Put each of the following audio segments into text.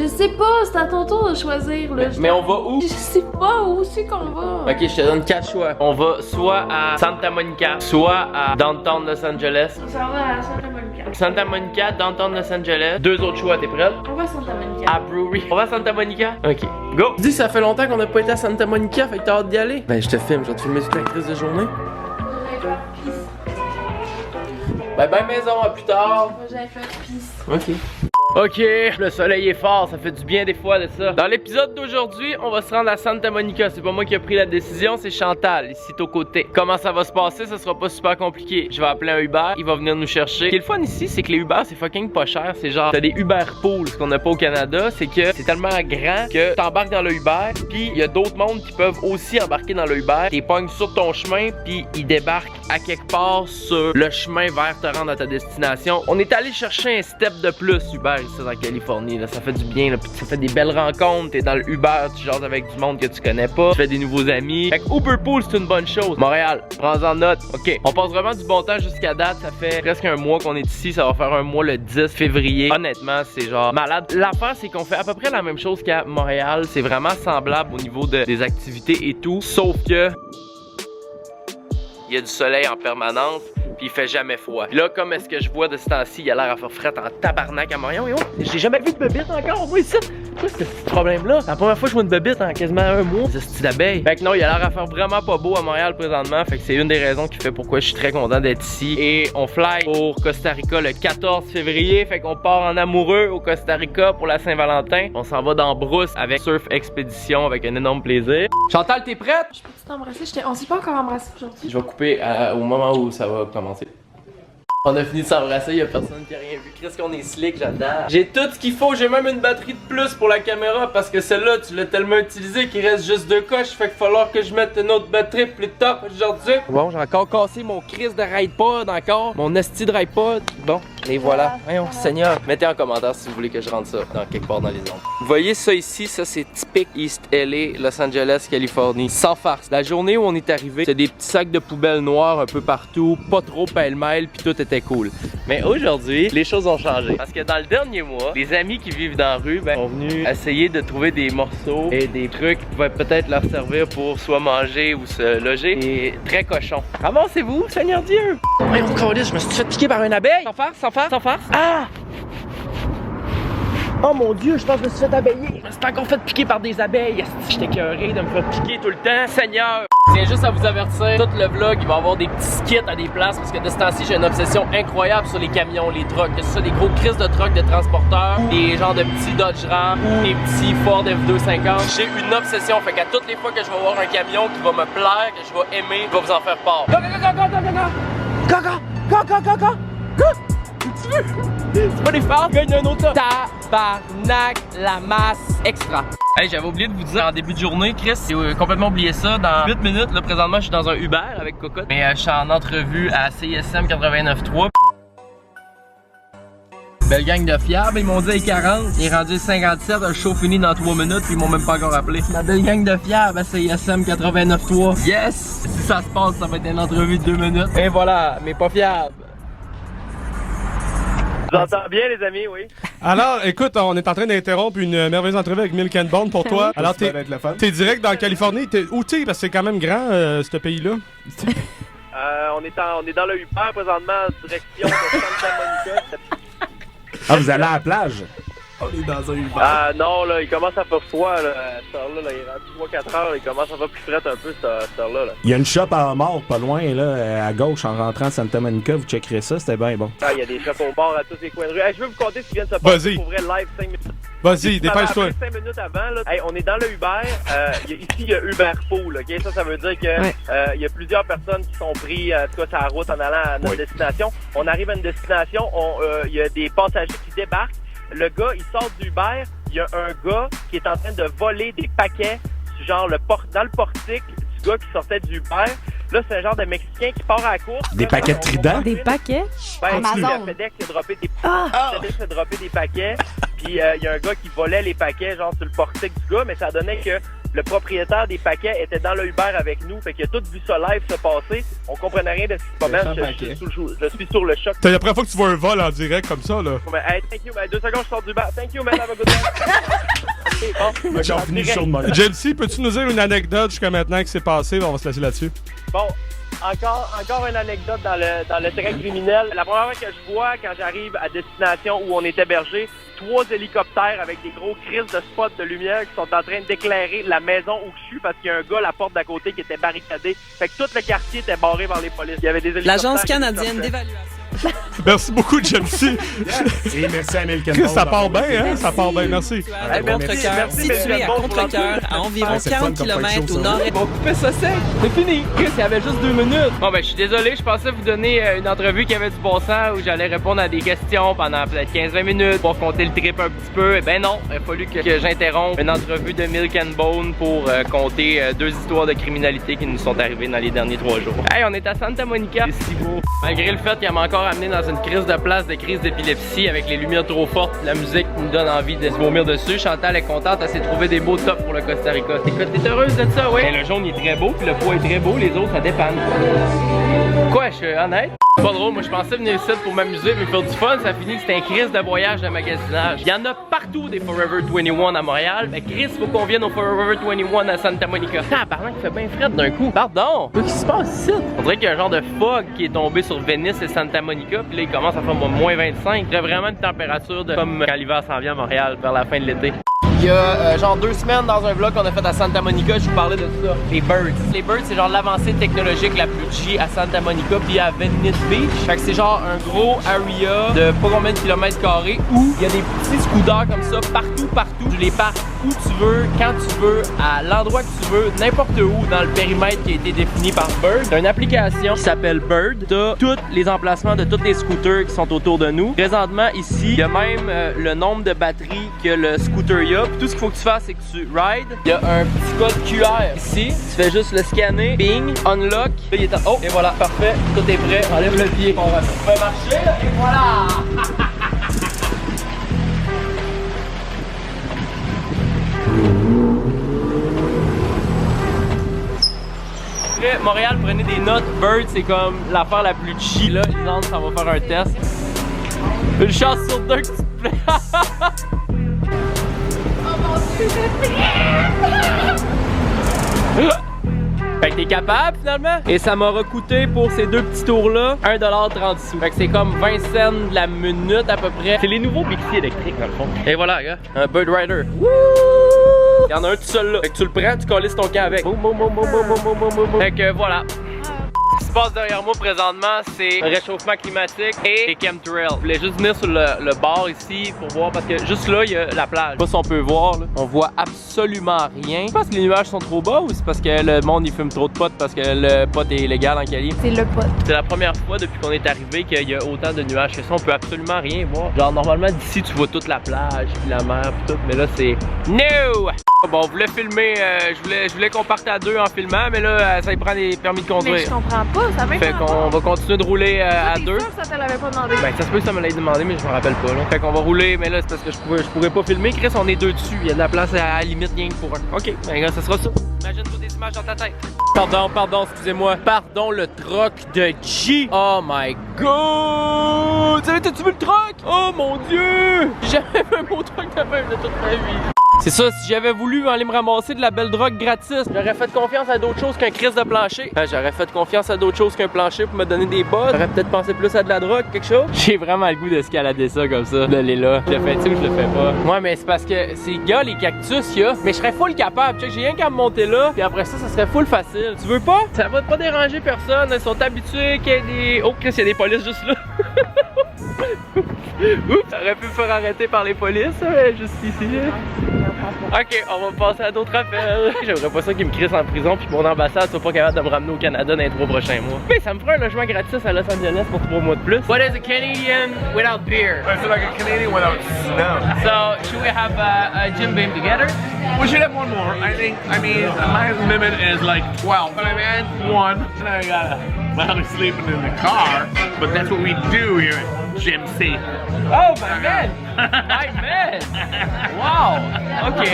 Je sais pas, c'est à ton tour de choisir là. Mais on va où? Je sais pas où c'est qu'on va. Ok, je te donne 4 choix. On va soit à Santa Monica, soit à Downtown Los Angeles. On s'en va à Santa Monica. Santa Monica, Downtown Los Angeles. 2 autres choix, t'es prête? On va à Santa Monica. À Brewery. On va à Santa Monica? Ok, go! Tu dis que ça fait longtemps qu'on n'a pas été à Santa Monica, fait que t'as hâte d'y aller? Ben, je te filme, je vais te filmer toute la crise de journée. Bye bye maison, à plus tard! Moi j'avais fait pisse. Ok. Ok, le soleil est fort, ça fait du bien des fois de ça. Dans l'épisode d'aujourd'hui, on va se rendre à Santa Monica. C'est pas moi qui ai pris la décision, c'est Chantal, ici aux côtés. Comment ça va se passer? Ça sera pas super compliqué. Je vais appeler un Uber, il va venir nous chercher. Ce qui est le fun ici, c'est que les Uber, c'est fucking pas cher. C'est genre, t'as des Uber Pools, ce qu'on n'a pas au Canada. C'est que c'est tellement grand que t'embarques dans le Uber, puis il y a d'autres mondes qui peuvent aussi embarquer dans le Uber. T'es pognes sur ton chemin, puis ils débarquent à quelque part sur le chemin vers te rendre à ta destination. On est allé chercher un step de plus, Uber. Ici en Californie, là, ça fait du bien, là, pis ça fait des belles rencontres, t'es dans le Uber, tu jases avec du monde que tu connais pas, tu fais des nouveaux amis. Fait que Uber Pool, c'est une bonne chose. Montréal, prends-en note. Ok, on passe vraiment du bon temps jusqu'à date, ça fait presque un mois qu'on est ici, ça va faire un mois le 10 février. Honnêtement, c'est genre malade. L'affaire, c'est qu'on fait à peu près la même chose qu'à Montréal, c'est vraiment semblable au niveau des activités et tout, sauf que il y a du soleil en permanence. Puis il fait jamais froid. Là, comme est-ce que je vois de ce temps-ci, il a l'air à faire fret en tabarnak à Montréal. J'ai jamais vu de bébite encore, moi, ici. Quoi, ce petit problème-là? C'est la première fois que je vois une bébite en quasiment un mois. C'est ce petit d'abeille. Fait que non, il a l'air à faire vraiment pas beau à Montréal présentement. Fait que c'est une des raisons qui fait pourquoi je suis très content d'être ici. Et on fly pour Costa Rica le 14 février. Fait qu'on part en amoureux au Costa Rica pour la Saint-Valentin. On s'en va dans Brousse avec Surf Expédition avec un énorme plaisir. Chantal, t'es prête? Je peux-tu t'embrasser? On s'est pas encore embrassé aujourd'hui. Je vais couper au moment où ça va commencer. On a fini de s'embrasser, y'a personne qui a rien vu. Chris qu'on est slick, j'adore. J'ai tout ce qu'il faut, j'ai même une batterie de plus pour la caméra parce que celle-là, tu l'as tellement utilisée qu'il reste juste 2 coches. Fait qu'il va falloir que je mette une autre batterie plus tard aujourd'hui. Bon, j'ai encore cassé mon Chris de RidePod encore. Mon esti de RidePod. Bon, et voilà. Voyons, Seigneur. Mettez en commentaire si vous voulez que je rentre ça dans quelque part dans les ondes. Vous voyez ça ici, ça c'est typique East LA, Los Angeles, Californie. Sans farce. La journée où on est arrivé, c'est des petits sacs de poubelles noirs un peu partout, pas trop pêle-mêle, puis tout était cool. Mais aujourd'hui, les choses ont changé. Parce que dans le dernier mois, les amis qui vivent dans la rue sont venus essayer de trouver des morceaux et des trucs qui pouvaient peut-être leur servir pour soit manger ou se loger. Et très cochon. Avancez-vous, Seigneur Dieu! Voyons, câlisse, je me suis fait piquer par une abeille! Sans farce, sans farce, sans farce! Ah! Oh mon Dieu, je pense que je me suis fait abeiller! Je me suis encore fait piquer par des abeilles! J'étais écœuré de me faire piquer tout le temps! Seigneur! Tiens juste à vous avertir, tout le vlog, il va y avoir des petits skits à des places parce que de ce temps-ci, j'ai une obsession incroyable sur les camions, les trucks, que ce soit des gros crises de trucks de transporteurs, des genres de petits Dodge Ram, des petits Ford F250. J'ai une obsession, fait qu'à toutes les fois que je vais voir un camion qui va me plaire, que je vais aimer, je vais vous en faire part. Go, go, go, go, go, go, go, go, go, go, go, go, go. C'est pas des farces, il y a un autre. Tabarnak, la masse extra. Hey, j'avais oublié de vous dire en début de journée, Chris, j'ai complètement oublié ça. Dans 8 minutes, là, présentement, je suis dans un Uber avec Cocotte. Mais je suis en entrevue à CISM 89.3. Belle gang de fiables, ils m'ont dit 40, il est rendu 57, un show fini dans 3 minutes, puis ils m'ont même pas encore appelé. Ma belle gang de fiables à CISM 89.3. Yes! Si ça se passe, ça va être une entrevue de 2 minutes. Et voilà, mais pas fiable. Je vous entends bien, les amis, oui. Alors, écoute, on est en train d'interrompre une merveilleuse entrevue avec Milk and Bone pour toi. Alors, t'es direct dans la Californie. Où t'es? Parce que c'est quand même grand, ce pays-là. On est dans le Uber présentement en direction de Santa Monica. Ah, vous allez à la plage? On est dans un Uber. Ah non, là, il commence à faire froid, là, à cette heure-là. Là, il est rendu 3-4 heures, il commence à faire plus frais un peu, cette heure-là. Là. Il y a une shop à mort, pas loin, là, à gauche, en rentrant à Santa Monica. Vous checkerez ça, c'était bien bon. Ah, il y a des shops au bord à tous les coins de rue. Hey, je veux vous conter ce qui vient de se passer pour vrai live 5 minutes. Vas-y, dépêche-toi. 5 minutes avant, là. Hey, on est dans le Uber. Ici, il y a Uber Pool, OK? Ça veut dire que il y a plusieurs personnes qui sont pris, en tout cas, sur la route en allant à notre destination. On arrive à une destination, il y a des passagers qui débarquent. Le gars, il sort du Uber, il y a un gars qui est en train de voler des paquets, genre dans le portique du gars qui sortait du Uber. Là, c'est un genre de Mexicain qui part à la course. Des paquets de Trident? Des paquets? Ben, FedEx a droppé des paquets. Puis il y a un gars qui volait les paquets, genre sur le portique du gars, mais ça donnait que le propriétaire des paquets était dans le Uber avec nous. Fait qu'il a tout vu ça live se passer. On comprenait rien de ce qui se passe. Je suis sur le choc. C'est la première fois que tu vois un vol en direct comme ça, là. Hey, thank you, man. 2 secondes, je sors du Uber. Thank you, man. Have a good day. Okay, bon. J'en finis sur le moment. Jelsi, peux-tu nous dire une anecdote jusqu'à maintenant qui s'est passée? On va se laisser là-dessus. Bon, encore une anecdote dans le terrain criminel. La première fois que je vois, quand j'arrive à destination où on est hébergé, 3 hélicoptères avec des gros crises de spots de lumière qui sont en train d'éclairer la maison où je suis parce qu'il y a un gars à la porte d'à côté qui était barricadé. Fait que tout le quartier était barré par les polices. Il y avait des hélicoptères. L'Agence canadienne d'évaluation. Merci beaucoup, Jelsi. Et merci à Milk and Chris, Bone. ça part bien, hein? Ça part bien, merci. À Contrecoeur, situé à Contrecoeur, à environ 40 km au nord-est. On va couper ça sec. C'est fini. Chris, il y avait juste 2 minutes. Bon, ben, je suis désolé. Je pensais vous donner une entrevue qui avait du bon sens où j'allais répondre à des questions pendant peut-être 15-20 minutes pour compter le trip un petit peu. Eh ben non, il a fallu que j'interrompe une entrevue de Milk and Bone pour compter 2 histoires de criminalité qui nous sont arrivées dans les derniers 3 jours. Hey, on est à Santa Monica. C'est si beau. Malgré le fait qu'il m'a encore amené dans une crise de place, de crise d'épilepsie avec les lumières trop fortes, la musique nous donne envie de se vomir dessus. Chantal est contente, elle s'est trouvé des beaux tops pour le Costa Rica. Écoute, t'es heureuse de ça, ouais? Ben, le jaune il est très beau, puis le poids est très beau, les autres ça dépanne. Quoi, je suis honnête? Pas drôle, moi je pensais venir ici pour m'amuser, mais faire du fun, ça finit que c'était un crise de voyage de magasinage. Il y en a partout des Forever 21 à Montréal, mais Chris, faut qu'on vienne au Forever 21 à Santa Monica. Ah, pardon, il fait bien frais d'un coup. Pardon, qu'est-ce qui se passe ici? On dirait qu'il y a un genre de fog qui est tombé sur Venice et Santa Monica, puis là il commence à faire moins 25. Il y a vraiment une température de comme quand l'hiver s'en vient à Montréal vers la fin de l'été. Il y a genre 2 semaines dans un vlog qu'on a fait à Santa Monica, je vous parlais de ça. Les Birds. Les Birds, c'est genre l'avancée technologique la plus G à Santa Monica puis à Venice Beach. Fait que c'est genre un gros area de pas combien de kilomètres carrés où il y a des petits scooters comme ça partout. Tu les parques où tu veux, quand tu veux, à l'endroit que tu veux, n'importe où dans le périmètre qui a été défini par Bird. T'as une application qui s'appelle Bird. T'as tous les emplacements de tous les scooters qui sont autour de nous. Présentement ici, il y a même le nombre de batteries que le scooter y a. Tout ce qu'il faut que tu fasses, c'est que tu rides. Il y a un petit code QR ici. Tu fais juste le scanner. Bing, unlock. Là, il est en... Oh, et voilà, parfait. Tout est prêt. Enlève le pied. On va marcher, là, et voilà. Après, Montréal, prenez des notes. Bird, c'est comme l'affaire la plus chi. Là, Lisande, ça va faire un test. Une chance sur 2 que tu te plais. Fait que t'es capable finalement. Et ça m'aura coûté pour ces 2 petits tours là 1,30 $. Fait que c'est comme 20 cents de la minute à peu près. C'est les nouveaux Bixi électriques dans le fond. Et voilà gars, un Bird Rider. Wouh! Il y en a un tout seul là. Fait que tu le prends, tu calisses ton camp avec. Boum, boum, boum, boum, boum, boum, boum, boum. Fait que voilà. Ce qui se passe derrière moi présentement, c'est le réchauffement climatique et les chemtrails. Je voulais juste venir sur le bord ici pour voir parce que juste là, il y a la plage. Je sais pas si on peut voir, là. On voit absolument rien. C'est parce que les nuages sont trop bas ou c'est parce que le monde il fume trop de potes parce que le pot est illégal en Cali? C'est le pot. C'est la première fois depuis qu'on est arrivé qu'il y a autant de nuages que ça. On peut absolument rien voir. Genre normalement d'ici tu vois toute la plage, puis la mer, puis tout, mais là c'est no! Bon, on voulait filmer, je voulais qu'on parte à 2 en filmant, mais là ça y prend des permis de conduire. Mais je comprends pas, ça va être. Fait qu'on va continuer de rouler à 2. Ça te l'avait pas demandé. Ben ça se peut que ça me l'ait demandé, mais je me rappelle pas là. Fait qu'on va rouler, mais là c'est parce que je pourrais pas filmer. Chris, on est 2 dessus, il y a de la place à la limite rien que pour un. Ok, ben gars, ça sera ça. Imagine-toi des images dans ta tête. Pardon, excusez-moi. Pardon, le troc de G. Oh my god! T'as-tu vu le troc? Oh mon dieu! J'ai jamais vu un beau troc de même de toute ma vie. C'est ça, si j'avais voulu aller me ramasser de la belle drogue gratis, j'aurais fait confiance à d'autres choses qu'un crise de plancher. J'aurais fait confiance à d'autres choses qu'un plancher pour me donner des bas. J'aurais peut-être pensé plus à de la drogue, quelque chose. J'ai vraiment le goût d'escalader ça comme ça, d'aller là. Je le fais-tu ou je le fais pas? Ouais, mais c'est parce que ces gars, les cactus, y'a. Mais je serais full capable. Check, j'ai rien qu'à me monter là, puis après ça serait full facile. Tu veux pas? Ça va pas déranger personne. Ils sont habitués qu'il y ait des. Oh, Chris, il y a des polices juste là. Oups, ça aurait pu me faire arrêter par les polices, juste ici. Ok, on va passer à d'autres affaires. J'aimerais pas ça qu'ils me crissent en prison puis que mon ambassade soit pas capable de me ramener au Canada dans les 3 prochains mois. Mais ça me ferait un logement gratis à Los Angeles pour 3 mois de plus. What is a Canadian without beer? It's like a Canadian without snow. So, should we have a Jim Beam together? We should have one more. I mean, my limit is like 12. But I mean, 1. And I gotta, well, I'm sleeping in the car, but that's what we do here. GMC. Oh, my man! My man! Wow! Ok.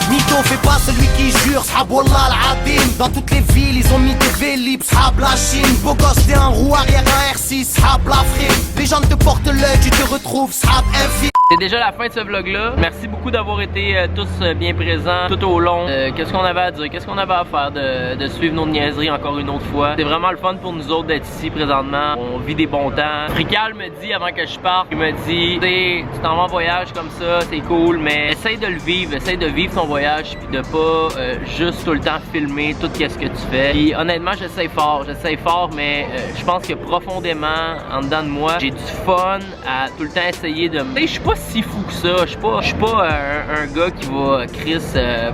Mytho fait pas celui qui jure, s'hab wallah al-adim. Dans toutes les villes, ils ont mis des vélib, s'hab la Chine. Beau gosse, t'es un roue arrière, un R6, s'hab l'Afrique. Les gens te portent l'œil, tu te retrouves, s'hab infini. C'est déjà la fin de ce vlog-là. Merci beaucoup d'avoir été tous bien présents tout au long. Qu'est-ce qu'on avait à dire? Qu'est-ce qu'on avait à faire de suivre nos niaiseries encore une autre fois? C'est vraiment le fun pour nous autres d'être ici présentement. On vit des bons temps. Frical me dit avant que je parte, il me dit, tu t'en vas en voyage comme ça, c'est cool, mais essaye de le vivre, essaye de vivre ton voyage puis de pas juste tout le temps filmer tout ce que tu fais. Puis honnêtement, j'essaye fort, mais je pense que profondément, en dedans de moi, j'ai du fun à tout le temps essayer de me... Je suis pas si fou que ça, je suis pas un gars qui va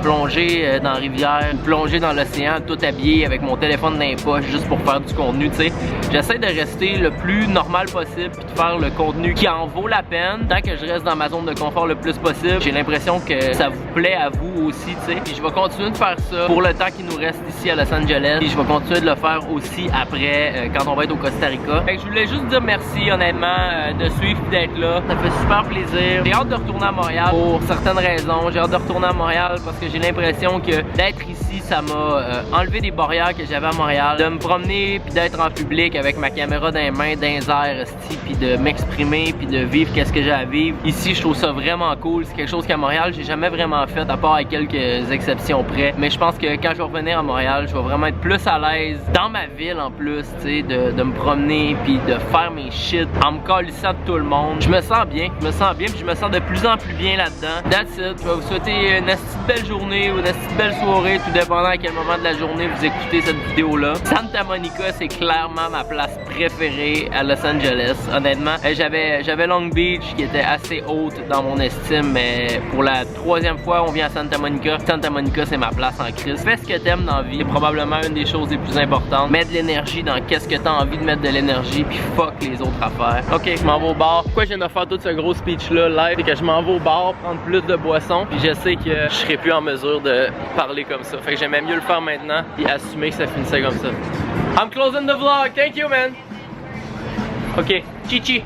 plonger dans la rivière, plonger dans l'océan tout habillé avec mon téléphone dans les poches juste pour faire du contenu, tu sais. J'essaie de rester le plus normal possible puis de faire le contenu qui en vaut la peine tant que je reste dans ma zone de confort le plus possible. J'ai l'impression que ça vous plaît à vous aussi, tu sais. Puis je vais continuer de faire ça pour le temps qui nous reste ici à Los Angeles. Puis je vais continuer de le faire aussi après quand on va être au Costa Rica. Fait que je voulais juste dire merci honnêtement de suivre et d'être là. Ça fait super plaisir. J'ai hâte de retourner à Montréal pour certaines raisons. J'ai hâte de retourner à Montréal parce que j'ai l'impression que d'être ici, ça m'a enlevé des barrières que j'avais à Montréal. De me promener puis d'être en public avec ma caméra dans les mains, dans les airs, puis de m'exprimer puis de vivre qu'est-ce que j'ai à vivre. Ici, je trouve ça vraiment cool. C'est quelque chose qu'à Montréal, j'ai jamais vraiment fait, à part à quelques exceptions près. Mais je pense que quand je vais revenir à Montréal, je vais vraiment être plus à l'aise dans ma ville en plus, tu sais, de me promener puis de faire mes shit en me calissant de tout le monde. Je me sens bien puis je me sens de plus en plus bien là-dedans. That's it. Je vais vous souhaiter une belle journée ou une belle soirée, tout dépendant à quel moment de la journée vous écoutez cette vidéo-là. Santa Monica, c'est clairement ma place préférée à Los Angeles. Honnêtement, j'avais Long Beach qui était assez haute dans mon estime, mais pour la troisième fois, on vient à Santa Monica. Santa Monica, c'est ma place en crise. Fais ce que t'aimes dans la vie. C'est probablement une des choses les plus importantes. Mets de l'énergie dans qu'est-ce que t'as envie de mettre de l'énergie, puis fuck les autres affaires. Ok, je m'en vais au bar. Pourquoi je viens de faire tout ce gros speech-là live? C'est que je m'en vais au bar, prendre plus de boissons, puis je sais que je serai plus en mesure de parler comme ça. Fait que j'aimais mieux le faire maintenant, puis assumer que ça finissait comme ça. I'm closing the vlog. Thank you, man. Ok, chichi.